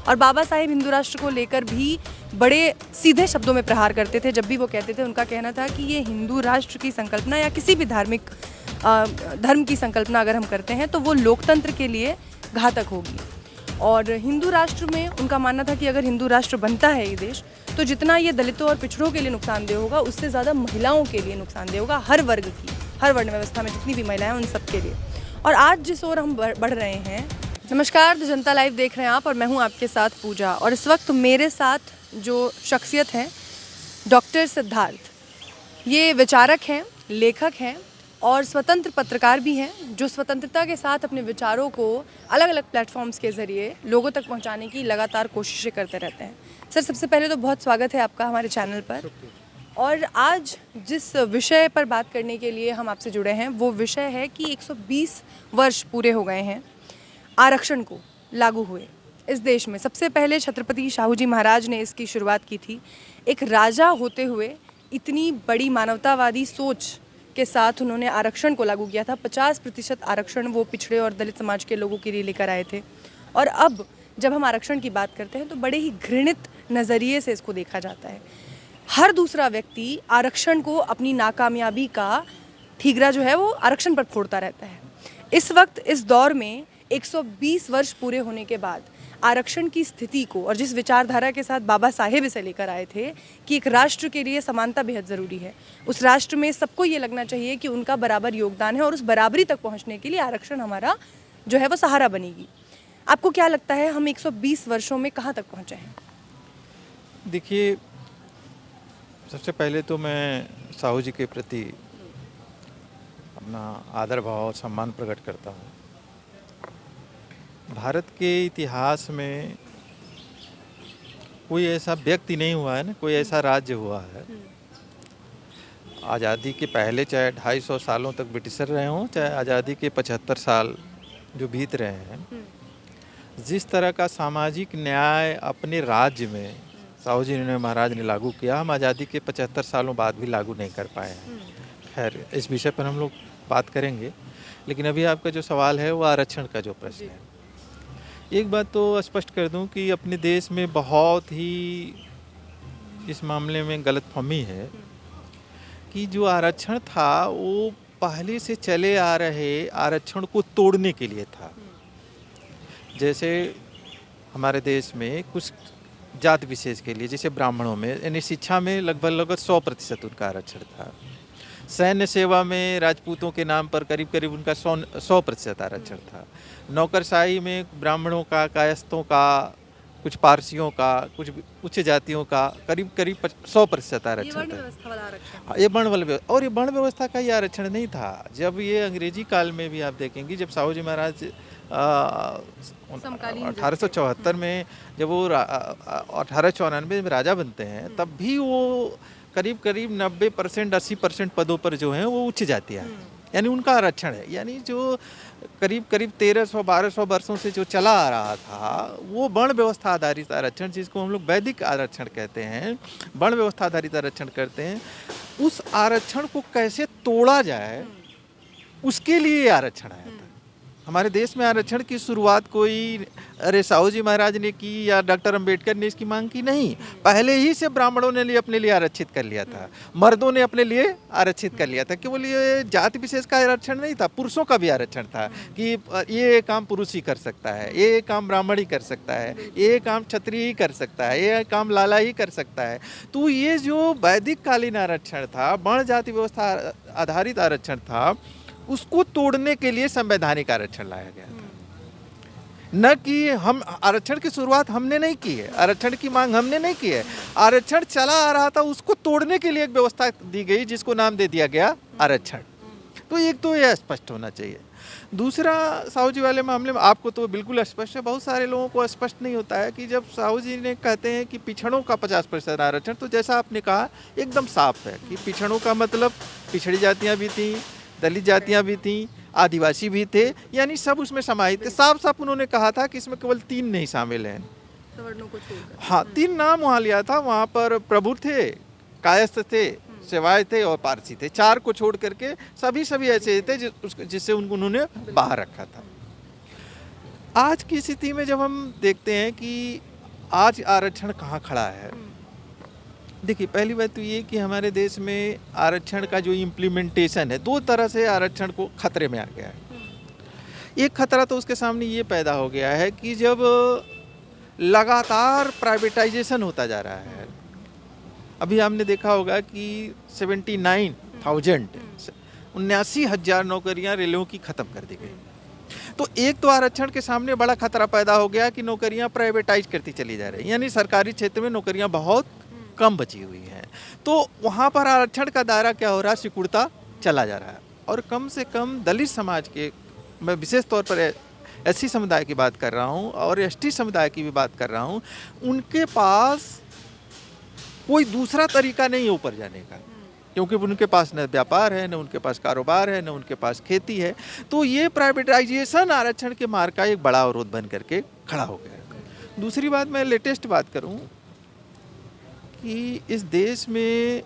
और बाबा साहेब हिंदू राष्ट्र को लेकर भी बड़े सीधे शब्दों में प्रहार करते थे। जब भी वो कहते थे, उनका कहना था कि ये हिंदू राष्ट्र की संकल्पना या किसी भी धर्म की संकल्पना अगर हम करते हैं तो वो लोकतंत्र के लिए घातक होगी। और हिंदू राष्ट्र में उनका मानना था कि अगर हिंदू राष्ट्र बनता है ये देश, तो जितना ये दलितों और पिछड़ों के लिए नुकसानदेह होगा, उससे ज़्यादा महिलाओं के लिए नुकसानदेह होगा, हर वर्ग की, हर वर्ण व्यवस्था में जितनी भी महिलाएं उन सब के लिए। और आज जिस ओर हम बढ़ रहे हैं। नमस्कार, द जनता लाइव देख रहे हैं आप और मैं हूं आपके साथ पूजा। और इस वक्त मेरे साथ जो शख्सियत हैं, डॉक्टर सिद्धार्थ, ये विचारक हैं, लेखक हैं और स्वतंत्र पत्रकार भी हैं, जो स्वतंत्रता के साथ अपने विचारों को अलग अलग प्लेटफॉर्म्स के ज़रिए लोगों तक पहुंचाने की लगातार कोशिशें करते रहते हैं। सर, सबसे पहले तो बहुत स्वागत है आपका हमारे चैनल पर। और आज जिस विषय पर बात करने के लिए हम आपसे जुड़े हैं, वो विषय है कि 120 वर्ष पूरे हो गए हैं आरक्षण को लागू हुए इस देश में। सबसे पहले छत्रपति शाहू जी महाराज ने इसकी शुरुआत की थी। एक राजा होते हुए इतनी बड़ी मानवतावादी सोच के साथ उन्होंने आरक्षण को लागू किया था। 50% आरक्षण वो पिछड़े और दलित समाज के लोगों के लिए लेकर आए थे। और अब जब हम आरक्षण की बात करते हैं तो बड़े ही घृणित नज़रिए से इसको देखा जाता है। हर दूसरा व्यक्ति आरक्षण को अपनी नाकामयाबी का ठीकरा जो है वो आरक्षण पर फोड़ता रहता है। इस वक्त इस दौर में 120 वर्ष पूरे होने के बाद आरक्षण की स्थिति को, और जिस विचारधारा के साथ बाबा साहेब इसे लेकर आए थे कि एक राष्ट्र के लिए समानता बेहद ज़रूरी है, उस राष्ट्र में सबको ये लगना चाहिए कि उनका बराबर योगदान है और उस बराबरी तक पहुंचने के लिए आरक्षण हमारा जो है वो सहारा बनेगी। आपको क्या लगता है, हम 120 वर्षों में कहाँ तक पहुँचे हैं? देखिए, सबसे पहले तो मैं साहू जी के प्रति अपना आदर भाव और सम्मान प्रकट करता हूँ। भारत के इतिहास में कोई ऐसा व्यक्ति नहीं हुआ है ना, कोई ऐसा राज्य हुआ है आज़ादी के पहले, चाहे 250 सालों तक ब्रिटिशर रहे हों, चाहे आज़ादी के 75 साल जो बीत रहे हैं, जिस तरह का सामाजिक न्याय अपने राज्य में साहू जी ने महाराज ने लागू किया, हम आज़ादी के 75 सालों बाद भी लागू नहीं कर पाए हैं। खैर, इस विषय पर हम लोग बात करेंगे, लेकिन अभी आपका जो सवाल है वो आरक्षण का जो प्रश्न है। एक बात तो स्पष्ट कर दूं कि अपने देश में बहुत ही इस मामले में गलतफहमी है कि जो आरक्षण था वो पहले से चले आ रहे आरक्षण को तोड़ने के लिए था। जैसे हमारे देश में कुछ जाति विशेष के लिए, जैसे ब्राह्मणों में, यानी शिक्षा में लगभग 100% उनका आरक्षण था। सैन्य सेवा में राजपूतों के नाम पर करीब करीब उनका 100% आरक्षण था। नौकरशाही में ब्राह्मणों का, कायस्थों का, कुछ पारसियों का, कुछ उच्च जातियों का करीब करीब 100% आरक्षण था। ये वर्ण वाला, और ये वर्ण व्यवस्था का ये आरक्षण नहीं था। जब ये अंग्रेजी काल में भी आप देखेंगे, जब साहू जी महाराज 1874 में, जब वो 1894 में राजा बनते हैं, तब भी वो करीब करीब 90% 80% पदों पर जो हैं वो उच्च जातियाँ हैं, यानी उनका आरक्षण है। यानी जो करीब करीब 1300-1200 वर्षों से जो चला आ रहा था, वो वर्ण व्यवस्था आधारित आरक्षण, जिसको हम लोग वैदिक आरक्षण कहते हैं, वर्ण व्यवस्था आधारित आरक्षण करते हैं, उस आरक्षण को कैसे तोड़ा जाए उसके लिए आरक्षण आया था। हमारे देश में आरक्षण की शुरुआत कोई अरे साहू जी महाराज ने की या डॉक्टर अंबेडकर ने इसकी मांग की, नहीं। पहले ही से ब्राह्मणों ने अपने लिए आरक्षित कर लिया था, मर्दों ने अपने लिए आरक्षित कर लिया था। केवल ये जाति विशेष का आरक्षण नहीं था, पुरुषों का भी आरक्षण था कि ये काम पुरुष ही कर सकता है, ये काम ब्राह्मण ही कर सकता है, ये काम क्षत्रिय ही कर सकता है, ये काम लाला ही कर सकता है। तो ये जो वैदिक कालीन आरक्षण था, वर्ण जाति व्यवस्था आधारित आरक्षण था, उसको तोड़ने के लिए संवैधानिक आरक्षण लाया गया था। न कि हम आरक्षण की शुरुआत हमने नहीं की है, आरक्षण की मांग हमने नहीं की है, आरक्षण चला आ रहा था, उसको तोड़ने के लिए एक व्यवस्था दी गई जिसको नाम दे दिया गया आरक्षण। तो एक तो यह स्पष्ट होना चाहिए। दूसरा, साहू जी वाले मामले में आपको तो बिल्कुल स्पष्ट है, बहुत सारे लोगों को स्पष्ट नहीं होता है कि जब साहू जी ने कहते हैं कि पिछड़ों का 50% आरक्षण, तो जैसा आपने कहा एकदम साफ है कि पिछड़ों का मतलब पिछड़ी जातियाँ भी थीं, दलित जातियाँ भी थीं, आदिवासी भी थे, यानी सब उसमें समाहित थे। साफ साफ उन्होंने कहा था कि इसमें केवल 3 नहीं शामिल हैं, सवर्णों को छोड़कर। हाँ, 3 नाम वहाँ लिया था। वहाँ पर प्रभु थे, कायस्थ थे, सेवाए थे और पारसी थे। 4 को छोड़ करके सभी ऐसे थे जिससे उन्होंने बाहर रखा था। आज की स्थिति में जब हम देखते हैं कि आज आरक्षण कहाँ खड़ा है? देखिए, पहली बात तो ये कि हमारे देश में आरक्षण का जो इम्प्लीमेंटेशन है, दो तरह से आरक्षण को खतरे में आ गया है। एक खतरा तो उसके सामने ये पैदा हो गया है कि जब लगातार प्राइवेटाइजेशन होता जा रहा है, अभी आपने देखा होगा कि 79,000 नौकरियां रेलवे की ख़त्म कर दी गई। तो एक तो आरक्षण के सामने बड़ा खतरा पैदा हो गया कि नौकरियां प्राइवेटाइज करती चली जा रही हैं, यानी सरकारी क्षेत्र में नौकरियां बहुत कम बची हुई हैं। तो वहाँ पर आरक्षण का दायरा क्या हो रहा है, सिकुड़ता चला जा रहा है। और कम से कम दलित समाज के, मैं विशेष तौर पर एससी समुदाय की बात कर रहा हूँ और एसटी समुदाय की भी बात कर रहा हूँ, उनके पास कोई दूसरा तरीका नहीं है ऊपर जाने का, क्योंकि उनके पास न व्यापार है, न उनके पास कारोबार है, न उनके पास खेती है। तो ये प्राइवेटाइजेशन आरक्षण के मार्ग का एक बड़ा अवरोध बन करके खड़ा हो गया है। दूसरी बात, मैं लेटेस्ट बात करूं कि इस देश में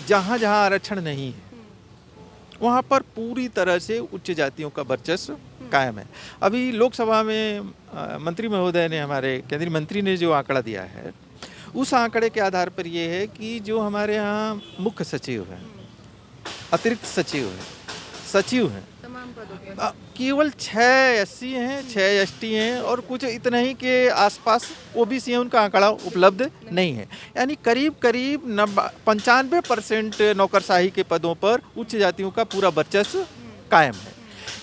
जहाँ जहाँ आरक्षण नहीं है वहाँ पर पूरी तरह से उच्च जातियों का वर्चस्व कायम है। अभी लोकसभा में मंत्री महोदय ने, हमारे केंद्रीय मंत्री ने जो आंकड़ा दिया है, उस आंकड़े के आधार पर ये है कि जो हमारे यहाँ मुख्य सचिव हैं, अतिरिक्त सचिव हैं, सचिव हैं, तमाम पदों के केवल 6 एससी हैं, 6 एसटी हैं और कुछ इतना ही के आसपास ओबीसी हैं, उनका आंकड़ा उपलब्ध नहीं है। यानी करीब करीब 95% नौकरशाही के पदों पर उच्च जातियों का पूरा वर्चस्व कायम है।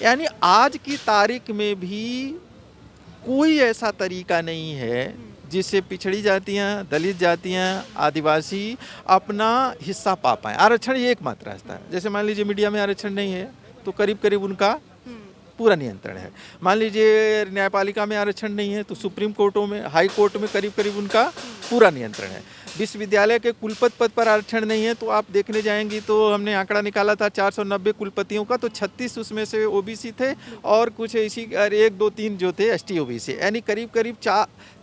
यानी आज की तारीख में भी कोई ऐसा तरीका नहीं है जिससे पिछड़ी जातियाँ, दलित जातियाँ, आदिवासी अपना हिस्सा पा पाएँ। आरक्षण ये एकमात्र रास्ता है। जैसे मान लीजिए मीडिया में आरक्षण नहीं है तो करीब करीब उनका पूरा नियंत्रण है। मान लीजिए न्यायपालिका में आरक्षण नहीं है तो सुप्रीम कोर्टों में, हाई कोर्ट में करीब करीब उनका पूरा नियंत्रण है। विश्वविद्यालय के कुलपति पद पर आरक्षण नहीं है तो आप देखने जाएंगी तो हमने आंकड़ा निकाला था 490 कुलपतियों का, तो 36 उसमें से ओबीसी थे और कुछ इसी 1, 2, 3 जो थे एसटी ओबीसी, यानी करीब करीब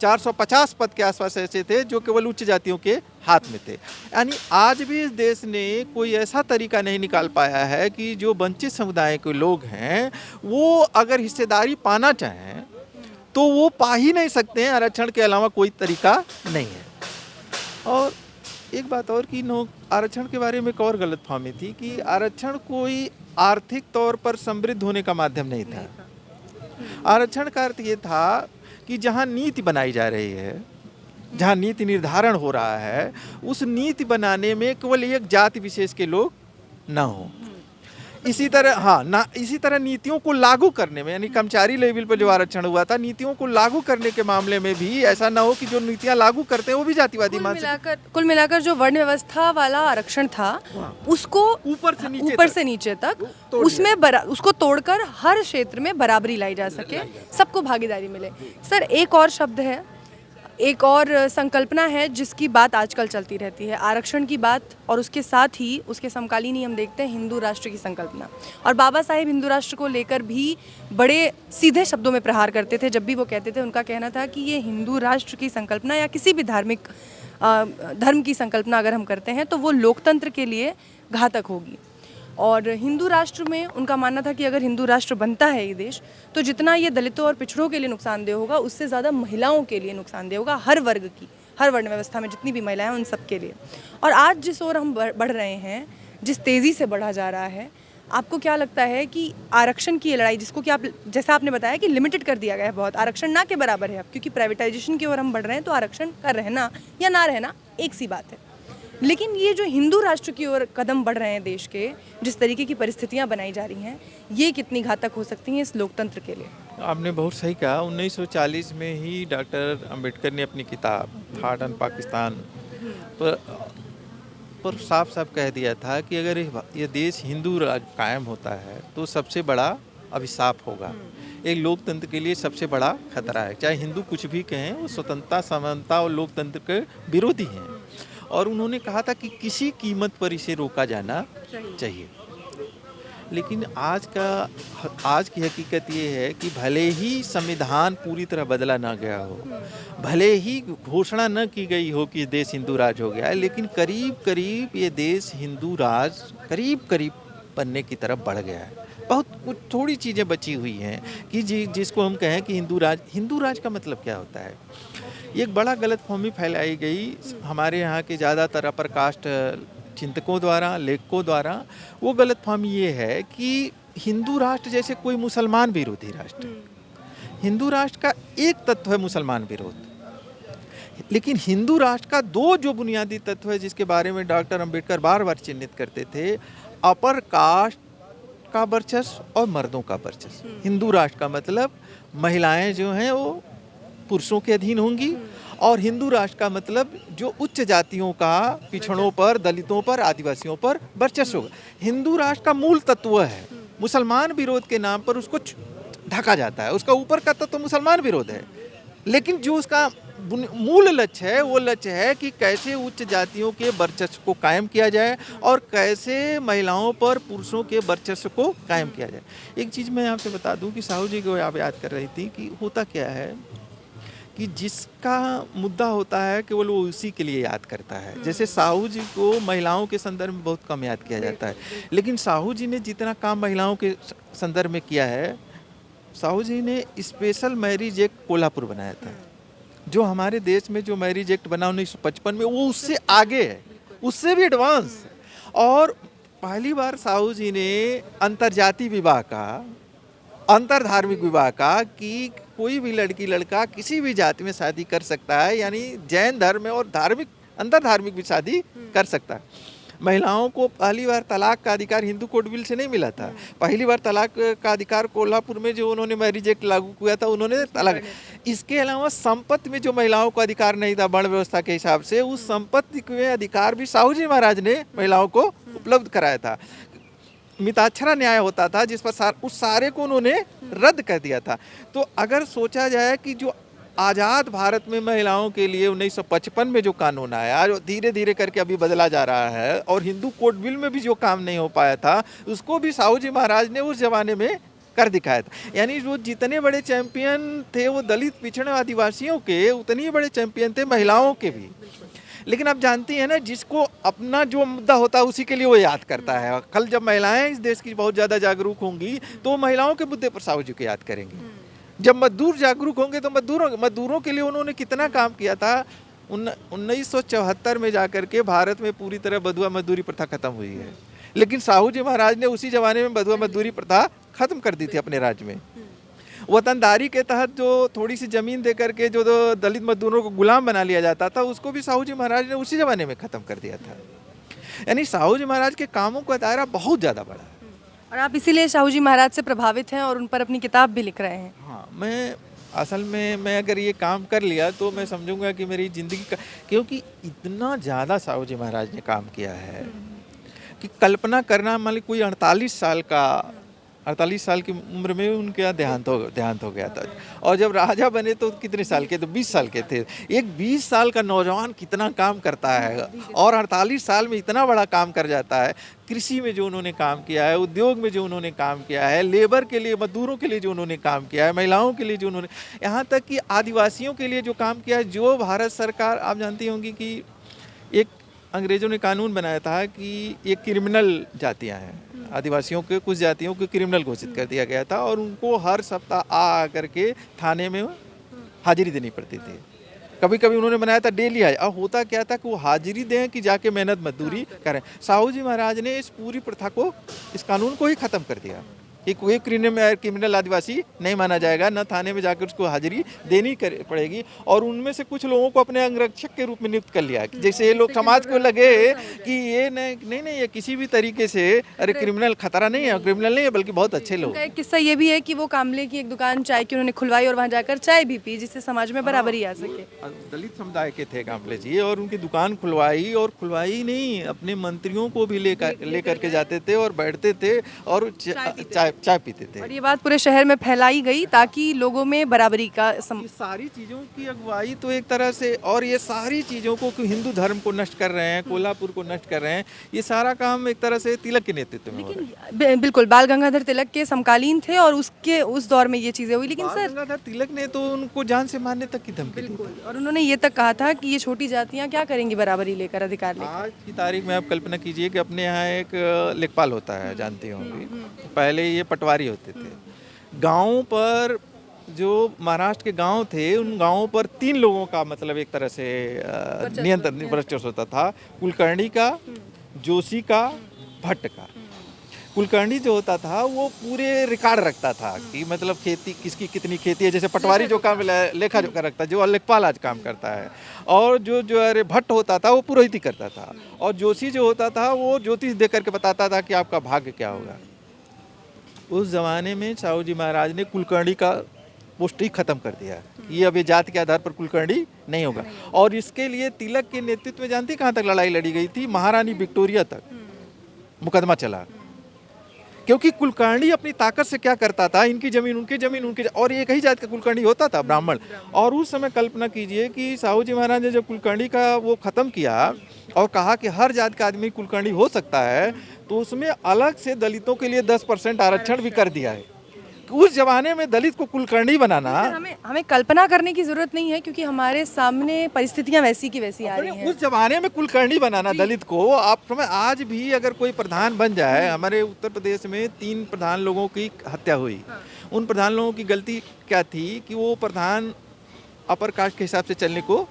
450 पद के आसपास ऐसे थे जो केवल उच्च जातियों के हाथ में थे। यानी आज भी इस देश ने कोई ऐसा तरीका नहीं निकाल पाया है कि जो वंचित समुदाय के लोग हैं वो अगर हिस्सेदारी पाना चाहें तो वो पा ही नहीं सकते हैं। आरक्षण के अलावा कोई तरीका नहीं है। और एक बात और कि आरक्षण के बारे में एक और गलतफहमी थी कि आरक्षण कोई आर्थिक तौर पर समृद्ध होने का माध्यम नहीं था। आरक्षण का अर्थ ये था कि जहाँ नीति बनाई जा रही है, जहाँ नीति निर्धारण हो रहा है, उस नीति बनाने में केवल एक जाति विशेष के लोग ना हो। इसी तरह नीतियों को लागू करने में, यानी कर्मचारी लेवल पर जो आरक्षण हुआ था, नीतियों को लागू करने के मामले में भी ऐसा ना हो कि जो नीतियां लागू करते हैं वो भी जातिवादी कुल मिलाकर जो वर्ण व्यवस्था वाला आरक्षण था उसको ऊपर से नीचे तक उसमें उसको तोड़कर हर क्षेत्र में बराबरी लाई जा सके, सबको भागीदारी मिले। सर, एक और शब्द है, एक और संकल्पना है जिसकी बात आजकल चलती रहती है, आरक्षण की बात, और उसके साथ ही उसके समकालीन ही हम देखते हैं हिंदू राष्ट्र की संकल्पना। और बाबा साहेब हिंदू राष्ट्र को लेकर भी बड़े सीधे शब्दों में प्रहार करते थे। जब भी वो कहते थे, उनका कहना था कि ये हिंदू राष्ट्र की संकल्पना या किसी भी धर्म की संकल्पना अगर हम करते हैं तो वो लोकतंत्र के लिए घातक होगी। और हिंदू राष्ट्र में उनका मानना था कि अगर हिंदू राष्ट्र बनता है ये देश, तो जितना ये दलितों और पिछड़ों के लिए नुकसानदेह होगा उससे ज़्यादा महिलाओं के लिए नुकसानदेह होगा, हर वर्ग की, हर वर्ण व्यवस्था में जितनी भी महिलाएं हैं उन सब के लिए। और आज जिस ओर हम बढ़ रहे हैं, जिस तेज़ी से बढ़ा जा रहा है, आपको क्या लगता है कि आरक्षण की ये लड़ाई, जिसको कि आप जैसा आपने बताया कि लिमिटेड कर दिया गया है बहुत, आरक्षण ना के बराबर है अब, क्योंकि प्राइवेटाइजेशन की ओर हम बढ़ रहे हैं, तो आरक्षण का रहना या ना रहना एक सी बात है, लेकिन ये जो हिंदू राष्ट्र की ओर कदम बढ़ रहे हैं देश के, जिस तरीके की परिस्थितियां बनाई जा रही हैं, ये कितनी घातक हो सकती हैं इस लोकतंत्र के लिए? आपने बहुत सही कहा। 1940 में ही डॉक्टर अंबेडकर ने अपनी किताब थॉट ऑन पाकिस्तान पर साफ साफ कह दिया था कि अगर ये देश हिंदू राज कायम होता है तो सबसे बड़ा अभिशाप होगा, एक लोकतंत्र के लिए सबसे बड़ा खतरा है। चाहे हिंदू कुछ भी कहें, वो स्वतंत्रता, समानता और लोकतंत्र के विरोधी हैं। और उन्होंने कहा था कि किसी कीमत पर इसे रोका जाना चाहिए। लेकिन आज की हकीकत ये है कि भले ही संविधान पूरी तरह बदला ना गया हो, भले ही घोषणा न की गई हो कि देश हिंदू राज हो गया है, लेकिन करीब करीब ये देश हिंदू राज करीब करीब बनने की तरफ बढ़ गया है। बहुत कुछ थोड़ी चीज़ें बची हुई हैं कि जिसको हम कहें कि हिंदू राज का मतलब क्या होता है। एक बड़ा गलतफहमी फैलाई गई हमारे यहाँ के ज़्यादातर अपर कास्ट चिंतकों द्वारा, लेखकों द्वारा। वो गलतफहमी ये है कि हिंदू राष्ट्र जैसे कोई मुसलमान विरोधी राष्ट्र। हिंदू राष्ट्र का एक तत्व है मुसलमान विरोध, लेकिन हिंदू राष्ट्र का दो जो बुनियादी तत्व है जिसके बारे में डॉक्टर अंबेडकर बार बार चिन्हित करते थे, अपर कास्ट का वर्चस्व और मर्दों का वर्चस्व। हिंदू राष्ट्र का मतलब महिलाएं जो हैं वो पुरुषों के अधीन होंगी, और हिंदू राष्ट्र का मतलब जो उच्च जातियों का पिछड़ों पर, दलितों पर, आदिवासियों पर वर्चस्व होगा। हिंदू राष्ट्र का मूल तत्व है, मुसलमान विरोध के नाम पर उसको ढका जाता है। उसका ऊपर का तत्व मुसलमान विरोध है, लेकिन जो उसका मूल लक्ष्य है वो लक्ष्य है कि कैसे उच्च जातियों के वर्चस्व को कायम किया जाए और कैसे महिलाओं पर पुरुषों के वर्चस्व को कायम किया जाए। एक चीज़ मैं आपसे बता दूं कि साहू जी को आप याद कर रही थी कि होता क्या है कि जिसका मुद्दा होता है केवल वो उसी के लिए याद करता है। जैसे साहू जी को महिलाओं के संदर्भ में बहुत कम याद किया जाता है, लेकिन साहू जी ने जितना काम महिलाओं के संदर्भ में किया है, साहू जी ने स्पेशल मैरिज एक्ट कोल्हापुर बनाया था। जो हमारे देश में जो मैरिज एक्ट बना 1955 में, वो उससे आगे है, उससे भी एडवांस। और पहली बार साहू जी ने अंतरजातीय विवाह का, अंतरधार्मिक विवाह का, कि कोई भी लड़की लड़का किसी भी जाति में शादी कर सकता है, यानी जैन धर्म और धार्मिक अंतरधार्मिक भी शादी कर सकता है। महिलाओं को पहली बार तलाक का अधिकार हिंदू कोड बिल से नहीं मिला था। पहली बार तलाक का अधिकार कोल्हापुर में जो उन्होंने मैरिज एक्ट लागू किया था, उन्होंने तलाक। इसके अलावा संपत्ति में जो महिलाओं को अधिकार नहीं था वर्ण व्यवस्था के हिसाब से, उस संपत्ति के अधिकार भी साहू जी महाराज ने महिलाओं को उपलब्ध कराया था। मिताक्षरा न्याय होता था जिस पर उस सारे को उन्होंने रद्द कर दिया था। तो अगर सोचा जाए कि जो आज़ाद भारत में महिलाओं के लिए 1955 में जो कानून आया, जो धीरे धीरे करके अभी बदला जा रहा है, और हिंदू कोड बिल में भी जो काम नहीं हो पाया था, उसको भी साहू जी महाराज ने उस जमाने में कर दिखाया था। यानी वो जितने बड़े चैंपियन थे वो दलित पिछड़े आदिवासियों के, उतने ही बड़े चैंपियन थे महिलाओं के भी। लेकिन आप जानती हैं ना, जिसको अपना जो मुद्दा होता है उसी के लिए वो याद करता है। कल जब महिलाएं इस देश की बहुत ज़्यादा जागरूक होंगी तो महिलाओं के मुद्दे पर साहू जी को याद करेंगी। जब मजदूर जागरूक होंगे तो मजदूरों के लिए उन्होंने कितना काम किया था। 1974 में जाकर के भारत में पूरी तरह बधुआ मजदूरी प्रथा खत्म हुई है, लेकिन साहू जी महाराज ने उसी जमाने में बधुआ मजदूरी प्रथा खत्म कर दी थी अपने राज्य में। वतनदारी के तहत जो थोड़ी सी जमीन दे करके जो दलित मजदूरों को गुलाम बना लिया जाता था, उसको भी साहू जी महाराज ने उसी जमाने में खत्म कर दिया था। यानी साहू जी महाराज के कामों का दायरा बहुत ज़्यादा बड़ा है। और आप इसीलिए साहू जी महाराज से प्रभावित हैं और उन पर अपनी किताब भी लिख रहे हैं। हाँ, मैं अगर ये काम कर लिया तो मैं समझूंगा कि मेरी ज़िंदगी का, क्योंकि इतना ज़्यादा साहू जी महाराज ने काम किया है कि कल्पना करना। मान ली कोई 48 साल की उम्र में उनका देहांत हो गया था, और जब राजा बने तो कितने साल के, तो 20 साल के थे। एक 20 साल का नौजवान कितना काम करता है, और 48 साल में इतना बड़ा काम कर जाता है। कृषि में जो उन्होंने काम किया है, उद्योग में जो उन्होंने काम किया है, लेबर के लिए, मजदूरों के लिए जो उन्होंने काम किया है, महिलाओं के लिए जो उन्होंने, यहाँ तक कि आदिवासियों के लिए जो काम किया है। जो भारत सरकार, आप जानती होंगी कि एक अंग्रेज़ों ने कानून बनाया था कि ये क्रिमिनल जातियाँ हैं, आदिवासियों के कुछ जातियों को क्रिमिनल घोषित कर दिया गया था, और उनको हर सप्ताह आ करके थाने में हाजिरी देनी पड़ती थी। कभी कभी उन्होंने बनाया था डेली हाजिरी। अब होता क्या था कि वो हाजिरी दें कि जाके मेहनत मजदूरी करें। साहू जी महाराज ने इस पूरी प्रथा को, इस कानून को ही ख़त्म कर दिया कि कोई क्रिमिनल आदिवासी नहीं माना जाएगा, न थाने में जाकर उसको हाजिरी देनी पड़ेगी। और उनमें से कुछ लोगों को अपने अंगरक्षक के रूप में नियुक्त कर लिया, जैसे ये लोग समाज को लगे कि ये नहीं ये किसी भी तरीके से, अरे क्रिमिनल खतरा नहीं है, क्रिमिनल नहीं है, बल्कि बहुत अच्छे लोग। एक किस्सा ये भी है कि वो कामले की एक दुकान चाय की उन्होंने खुलवाई और वहाँ जाकर चाय भी पी, जिससे समाज में बराबरी आ सके। दलित समुदाय के थे कामले जी, और उनकी दुकान खुलवाई, और खुलवाई नहीं, अपने मंत्रियों को भी लेकर के जाते थे और बैठते थे और चाय पीते थे। और ये बात पूरे शहर में फैलाई गई ताकि लोगों में बराबरी का ये सारी चीज़ों की अगुवाई तो एक तरह से, और ये सारी चीज़ों को हिंदू धर्म को नष्ट कर रहे हैं, कोल्हापुर को नष्ट कर रहे हैं, ये सारा काम एक तरह से तिलक के नेतृत्व में हो रहा है। बिल्कुल, बाल गंगाधर तिलक के समकालीन थे और उस दौर में ये चीज़ें हुई। लेकिन बाल गंगाधर तिलक ने तो उनको जान से मारने तक की धमकी दी थी, और उन्होंने ये तक कहा था कि ये छोटी जातियाँ क्या करेंगी बराबरी लेकर, अधिकार लेकर। आज की तारीख में आप कल्पना कीजिए कि अपने यहाँ एक लेखपाल होता है, जानती होंगी। पहले ये पटवारी होते थे। गाँव पर जो महाराष्ट्र के गांव थे, उन गांवों पर 3 लोगों का मतलब एक तरह से नियंत्रण वर्चस्व होता था। कुलकर्णी का, जोशी का, भट्ट का। कुलकर्णी जो होता था वो पूरे रिकॉर्ड रखता था कि मतलब खेती किसकी कितनी खेती है, जैसे पटवारी जो काम लेखा जोखा रखता है, जो लेखपाल आज काम करता है। और जो अरे भट्ट होता था वो पुरोहिती करता था, और जोशी जो होता था वो ज्योतिष दे करके बताता था कि आपका भाग्य क्या होगा। उस जमाने में साहू जी महाराज ने कुलकर्णी का पोस्ट ही खत्म कर दिया। ये अब ये जाति के आधार पर कुलकर्णी नहीं होगा। और इसके लिए तिलक के नेतृत्व में जानती कहाँ तक लड़ाई लड़ी गई थी? महारानी विक्टोरिया तक मुकदमा चला, क्योंकि कुलकर्णी अपनी ताकत से क्या करता था, इनकी जमीन उनकी और एक ही जात का कुलकर्णी होता था, ब्राह्मण। और उस समय कल्पना कीजिए कि साहू जी महाराज ने जब कुलकर्णी का वो खत्म किया और कहा कि हर जात का आदमी कुलकर्णी हो सकता है, तो उसमें अलग से दलितों के लिए 10% आरक्षण भी कर दिया है। उस जमाने में दलित को कुलकर्णी बनाना, हमें कल्पना करने की जरूरत नहीं है, क्योंकि हमारे सामने परिस्थितियां वैसी की वैसी आ रही हैं। उस जमाने में कुलकर्णी बनाना दलित को, आप समय आज भी अगर कोई प्रधान बन जाए, हमारे उत्तर प्रदेश में 3 प्रधान लोगों की हत्या हुई। उन प्रधान लोगों की गलती क्या थी कि वो प्रधान अपर कास्ट के हिसाब से चलने को,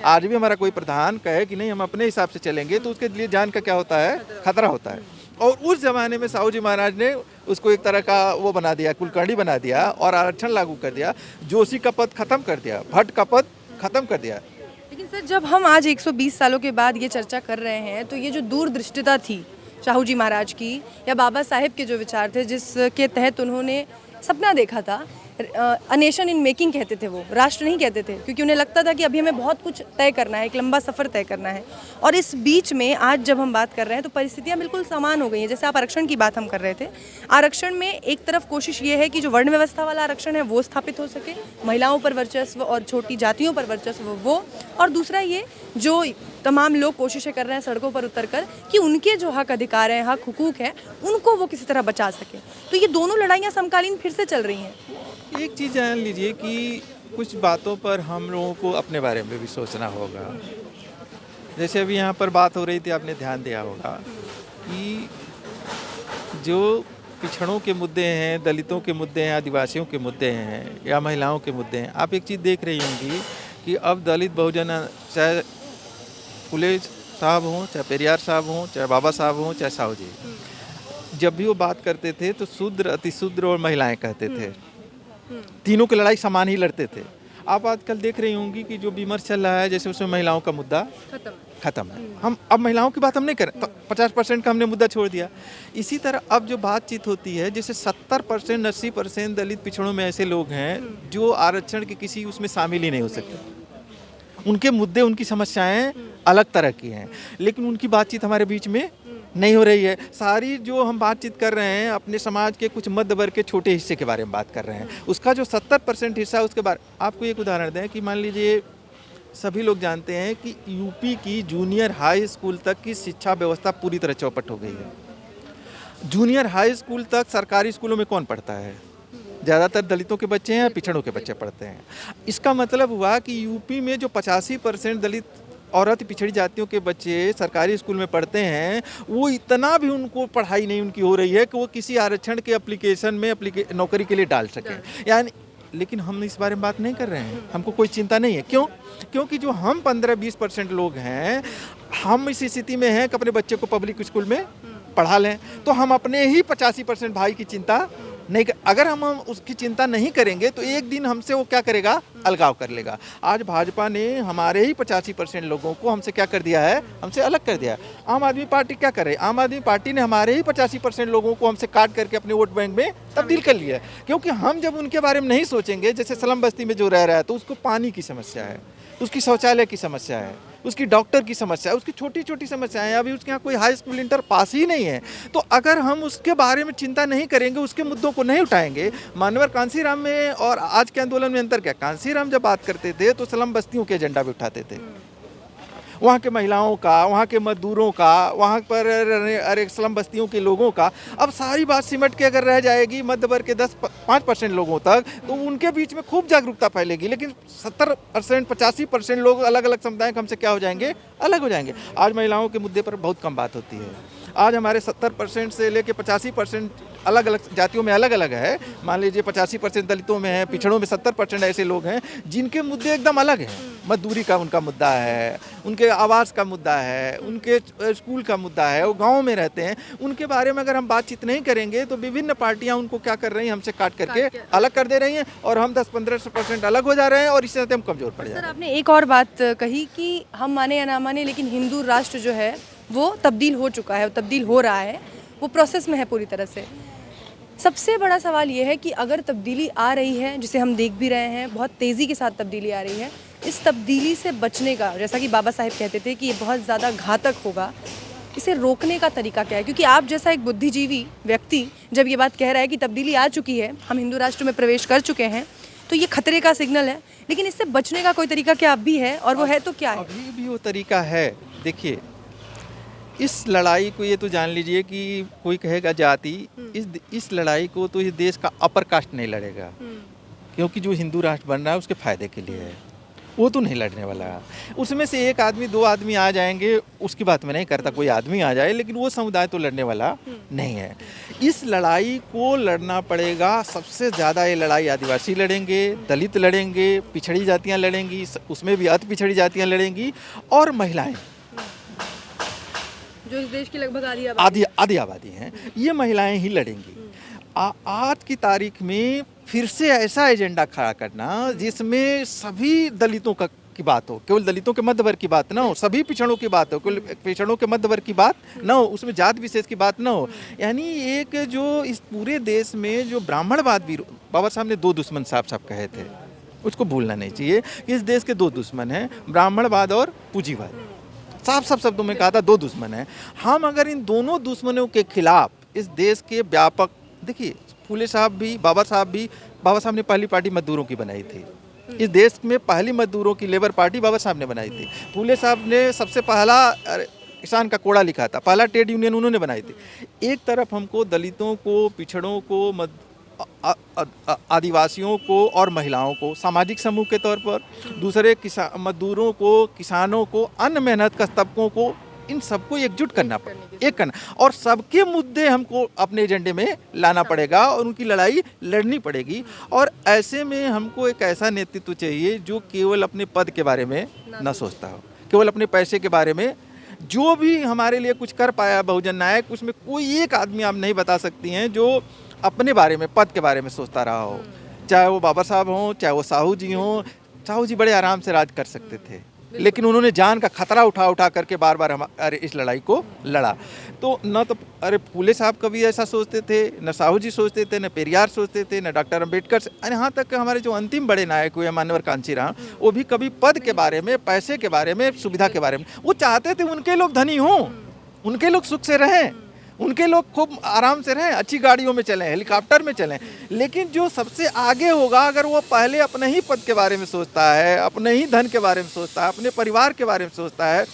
आज भी हमारा कोई प्रधान कहे कि नहीं हम अपने हिसाब से चलेंगे, तो उसके लिए जान का क्या होता है, खतरा होता है। और उस जमाने में साहू जी महाराज ने उसको एक तरह का वो बना दिया, कुलकर्णी बना दिया, और आरक्षण लागू कर दिया। जोशी का पद खत्म कर दिया, भट्ट का पद खत्म कर दिया। लेकिन सर, जब हम आज 120 सालों के बाद ये चर्चा कर रहे हैं, तो ये जो दूरदृष्टिता थी साहू जी महाराज की, या बाबा साहेब के जो विचार थे जिसके तहत उन्होंने सपना देखा था, अ नेशन इन मेकिंग कहते थे वो, राष्ट्र नहीं कहते थे, क्योंकि उन्हें लगता था कि अभी हमें बहुत कुछ तय करना है, एक लंबा सफ़र तय करना है। और इस बीच में आज जब हम बात कर रहे हैं तो परिस्थितियां बिल्कुल समान हो गई हैं। जैसे आप आरक्षण की बात हम कर रहे थे, आरक्षण में एक तरफ कोशिश ये है कि जो वर्ण व्यवस्था वाला आरक्षण है वो स्थापित हो सके, महिलाओं पर वर्चस्व और छोटी जातियों पर वर्चस्व वो, और दूसरा ये जो तमाम लोग कोशिशें कर रहे हैं सड़कों पर उतरकर कि उनके जो हक अधिकार हैं, हक हुकूक हैं, उनको वो किसी तरह बचा सके। तो ये दोनों लड़ाइयाँ समकालीन फिर से चल रही हैं। एक चीज़ जान लीजिए कि कुछ बातों पर हम लोगों को अपने बारे में भी सोचना होगा। जैसे अभी यहाँ पर बात हो रही थी, आपने ध्यान दिया होगा कि जो पिछड़ों के मुद्दे हैं, दलितों के मुद्दे हैं, आदिवासियों के मुद्दे हैं, या महिलाओं के मुद्दे हैं, आप एक चीज़ देख रही होंगी कि अब दलित बहुजन, चाहे फुले साहब हों, चाहे पेरियार साहब हों, चाहे बाबा साहब हों, चाहे साहू जी, जब भी वो बात करते थे तो शूद्र, अतिशूद्र और महिलाएं कहते थे। तीनों की लड़ाई समान ही लड़ते थे। आप आजकल देख रही होंगी कि जो विमर्श चल रहा है, जैसे उसमें महिलाओं का मुद्दा खत्म है। हम अब महिलाओं की बात हम नहीं करें, तो 50% का हमने मुद्दा छोड़ दिया। इसी तरह अब जो बातचीत होती है, जैसे 70% 80% दलित पिछड़ों में ऐसे लोग हैं जो आरक्षण के किसी उसमें शामिल ही नहीं हो सकते। उनके मुद्दे, उनकी समस्याएं अलग तरह की हैं, लेकिन उनकी बातचीत हमारे बीच में नहीं हो रही है। सारी जो हम बातचीत कर रहे हैं अपने समाज के कुछ मध्य वर्ग के छोटे हिस्से के बारे में बात कर रहे हैं, उसका जो 70% हिस्सा, उसके बारे आपको एक उदाहरण दें कि मान लीजिए सभी लोग जानते हैं कि यूपी की जूनियर हाई स्कूल तक की शिक्षा व्यवस्था पूरी तरह चौपट हो गई है। जूनियर हाई स्कूल तक सरकारी स्कूलों में कौन पढ़ता है? ज़्यादातर दलितों के बच्चे हैं, पिछड़ों के बच्चे पढ़ते हैं। इसका मतलब हुआ कि यूपी में जो 85% दलित औरत पिछड़ी जातियों के बच्चे सरकारी स्कूल में पढ़ते हैं, वो इतना भी उनको पढ़ाई नहीं उनकी हो रही है कि वो किसी आरक्षण के एप्लीकेशन में नौकरी के लिए डाल सकें। यानी, लेकिन हम इस बारे में बात नहीं कर रहे हैं, हमको कोई चिंता नहीं है। क्यों? क्योंकि जो हम 15-20% लोग हैं, हम इस स्थिति में हैं कि अपने बच्चे को पब्लिक स्कूल में पढ़ा लें, तो हम अपने ही 85% भाई की चिंता नहीं अगर हम उसकी चिंता नहीं करेंगे तो एक दिन हमसे वो क्या करेगा, अलगाव कर लेगा। आज भाजपा ने हमारे ही 85% लोगों को हमसे क्या कर दिया है, हमसे अलग कर दिया है। आम आदमी पार्टी क्या करे, आम आदमी पार्टी ने हमारे ही 85% लोगों को हमसे काट करके अपने वोट बैंक में तब्दील कर लिया है। क्योंकि हम जब उनके बारे में नहीं सोचेंगे, जैसे स्लम बस्ती में जो रह रहा है तो उसको पानी की समस्या है, उसकी शौचालय की समस्या है, उसकी डॉक्टर की समस्या है, उसकी छोटी छोटी समस्याएं, अभी उसके यहाँ कोई हाई स्कूल इंटर पास ही नहीं है। तो अगर हम उसके बारे में चिंता नहीं करेंगे, उसके मुद्दों को नहीं उठाएंगे। मानवर कांसीराम में और आज के आंदोलन में अंतर क्या? कांसीराम जब बात करते थे तो स्लम बस्तियों के एजेंडा भी उठाते थे, वहाँ के महिलाओं का, वहाँ के मजदूरों का, वहाँ पर अरे स्लम बस्तियों के लोगों का। अब सारी बात सिमट के अगर रह जाएगी मध्य वर्ग के 5% लोगों तक, तो उनके बीच में खूब जागरूकता फैलेगी। लेकिन 70% 85% लोग अलग अलग समुदाय हमसे क्या हो जाएंगे, अलग हो जाएंगे। आज महिलाओं के मुद्दे पर बहुत कम बात होती है। आज हमारे 70% से लेके 85% अलग अलग जातियों में अलग अलग है। मान लीजिए 85% दलितों में है, पिछड़ों में 70% ऐसे लोग हैं जिनके मुद्दे एकदम अलग हैं। मजदूरी का उनका मुद्दा है, उनके आवास का मुद्दा है, उनके स्कूल का मुद्दा है, वो गाँव में रहते हैं। उनके बारे में अगर हम बातचीत नहीं करेंगे तो विभिन्न पार्टियां उनको क्या कर रही हैं, हमसे काट करके अलग कर दे रही हैं और हम 10-15% अलग हो जा रहे हैं और इससे हम कमज़ोर पड़ जा रहे हैं। सर आपने एक और बात कही कि हम माने या ना माने लेकिन हिंदू राष्ट्र जो है वो तब्दील हो चुका है, तब्दील हो रहा है, वो प्रोसेस में है पूरी तरह से। सबसे बड़ा सवाल ये है कि अगर तब्दीली आ रही है, जिसे हम देख भी रहे हैं, बहुत तेज़ी के साथ तब्दीली आ रही है, इस तब्दीली से बचने का, जैसा कि बाबा साहेब कहते थे कि ये बहुत ज़्यादा घातक होगा, इसे रोकने का तरीका क्या है? क्योंकि आप जैसा एक बुद्धिजीवी व्यक्ति जब ये बात कह रहा है कि तब्दीली आ चुकी है, हम हिंदू राष्ट्र में प्रवेश कर चुके हैं, तो ये खतरे का सिग्नल है, लेकिन इससे बचने का कोई तरीका क्या अब भी है, और वो है तो क्या है? अभी भी वो तरीका है। देखिए, इस लड़ाई को ये तो जान लीजिए कि कोई कहेगा जाति, इस लड़ाई को तो इस देश का अपर कास्ट नहीं लड़ेगा, क्योंकि जो हिंदू राष्ट्र बन रहा है उसके फायदे के लिए है, वो तो नहीं लड़ने वाला। उसमें से एक आदमी 2 आदमी आ जाएंगे, उसकी बात मैं नहीं करता, कोई आदमी आ जाए, लेकिन वो समुदाय तो लड़ने वाला नहीं है। इस लड़ाई को लड़ना पड़ेगा। सबसे ज़्यादा ये लड़ाई आदिवासी लड़ेंगे, दलित लड़ेंगे, पिछड़ी जातियाँ लड़ेंगी, उसमें भी अति पिछड़ी जातियाँ लड़ेंगी, और महिलाएं जो इस देश की लगभग आधी आबादी हैं, ये महिलाएं ही लड़ेंगी। आज की तारीख में फिर से ऐसा एजेंडा खड़ा करना जिसमें सभी दलितों की बात हो, केवल दलितों के मध्य वर्ग की बात ना हो, सभी पिछड़ों की बात हो, केवल पिछड़ों के मध्य वर्ग की बात ना हो, उसमें जात विशेष की बात ना हो। यानी एक जो इस पूरे देश में जो ब्राह्मणवाद भी, बाबा साहब ने 2 दुश्मन साफ साफ कहे थे, उसको भूलना नहीं चाहिए कि इस देश के 2 दुश्मन हैं, ब्राह्मणवाद और पूंजीवाद। साफ साफ शब्दों में कहा था 2 दुश्मन हैं। हम अगर इन दोनों दुश्मनों के खिलाफ इस देश के व्यापक, देखिए फूले साहब भी, बाबा साहब ने पहली पार्टी मजदूरों की बनाई थी। इस देश में पहली मजदूरों की लेबर पार्टी बाबा साहब ने बनाई थी। फूले साहब ने सबसे पहला किसान का कोड़ा लिखा था, पहला ट्रेड यूनियन उन्होंने बनाई थी। एक तरफ हमको दलितों को, पिछड़ों को, आदिवासियों को और महिलाओं को सामाजिक समूह के तौर पर, दूसरे मजदूरों को, किसानों को, अन्य मेहनत तबकों को, इन सबको एकजुट करना पड़ेगा, और सबके मुद्दे हमको अपने एजेंडे में लाना पड़ेगा और उनकी लड़ाई लड़नी पड़ेगी। और ऐसे में हमको एक ऐसा नेतृत्व चाहिए जो केवल अपने पद के बारे में न सोचता हो, केवल अपने पैसे के बारे में। जो भी हमारे लिए कुछ कर पाया बहुजन नायक, उसमें कोई एक आदमी आप नहीं बता सकती हैं जो अपने बारे में, पद के बारे में सोचता रहा हो। चाहे वो बाबा साहब हों, चाहे वो साहू जी हों। साहू जी बड़े आराम से राज कर सकते थे, लेकिन उन्होंने जान का खतरा उठा करके बार बार अरे इस लड़ाई को लड़ा। तो न तो फूले साहब कभी ऐसा सोचते थे, न साहू जी सोचते थे, न पेरियार सोचते थे, न डॉक्टर अम्बेडकर, यहाँ तक हमारे जो अंतिम बड़े नायक हुए मानवर कांशीराम, वो भी कभी पद के बारे में, पैसे के बारे में, सुविधा के बारे में, वो चाहते थे उनके लोग धनी हों, उनके लोग सुख से रहें, उनके लोग खूब आराम से रहें, अच्छी गाड़ियों में चलें, हेलीकॉप्टर में चलें। लेकिन जो सबसे आगे होगा, अगर वो पहले अपने ही पद के बारे में सोचता है, अपने ही धन के बारे में सोचता है, अपने परिवार के बारे में सोचता है।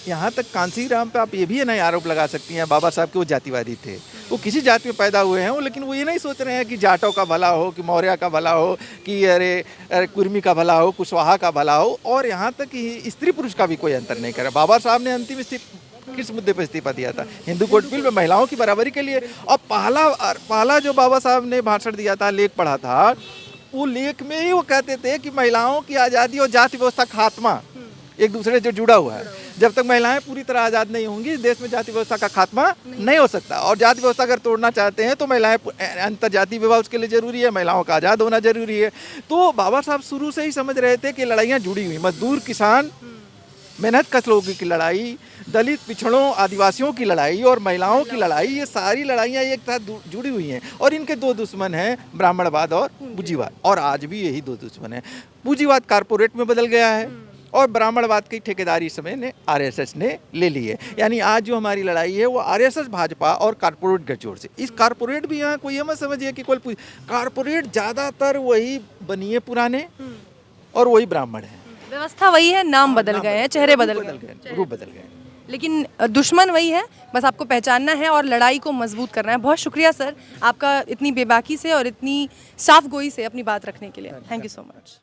यहाँ तक कांशीराम पे आप ये भी नहीं आरोप लगा सकती हैं बाबा साहब के वो जातिवादी थे, वो किसी जाति में पैदा हुए हैं, लेकिन वो ये नहीं सोच रहे हैं कि जाटों का भला हो, कि मौर्य का भला हो, कि अरे कुर्मी का भला हो, कुशवाहा का भला हो। और यहाँ तक कि स्त्री पुरुष का भी कोई अंतर नहीं करा। बाबा साहब ने अंतिम किस मुद्दे पर इस्तीफा दिया था? हिंदू कोड बिल में महिलाओं की बराबरी के लिए। और पहला जो बाबा साहब ने भाषण दिया था, लेख पढ़ा था, वो लेख में ही वो कहते थे कि महिलाओं की आज़ादी और जाति व्यवस्था का खात्मा एक दूसरे से जुड़ा हुआ है। जब तक महिलाएं पूरी तरह आज़ाद नहीं होंगी, इस देश में जाति व्यवस्था का खात्मा नहीं हो सकता। और जाति व्यवस्था अगर तोड़ना चाहते हैं तो महिलाएं, अंतर जाति विवाह उसके लिए जरूरी है, महिलाओं का आज़ाद होना जरूरी है। तो बाबा साहब शुरू से ही समझ रहे थे कि लड़ाइयाँ जुड़ी हुई, मजदूर, किसान, मेहनत कश लोगों की लड़ाई, दलित, पिछड़ों, आदिवासियों की लड़ाई और महिलाओं की लड़ाई, ये सारी लड़ाइयाँ एक साथ जुड़ी हुई हैं। और इनके 2 दुश्मन हैं, ब्राह्मणवाद और पूंजीवाद। और आज भी यही 2 दुश्मन हैं। पूंजीवाद कारपोरेट में बदल गया है और ब्राह्मणवाद की ठेकेदारी समय ने आरएसएस ने ले ली है। यानी आज जो हमारी लड़ाई है वो आरएसएस, भाजपा और कारपोरेट गठजोड़ से। इस कारपोरेट भी यहाँ कोई ये मत समझिए कि कोई कारपोरेट ज़्यादातर वही बनिए पुराने और वही ब्राह्मण है। व्यवस्था वही है, नाम बदल गए हैं, चेहरे बदल गए, रूप बदल गए, लेकिन दुश्मन वही है। बस आपको पहचानना है और लड़ाई को मजबूत करना है। बहुत शुक्रिया सर आपका, इतनी बेबाकी से और इतनी साफ गोई से अपनी बात रखने के लिए। Thank you so much.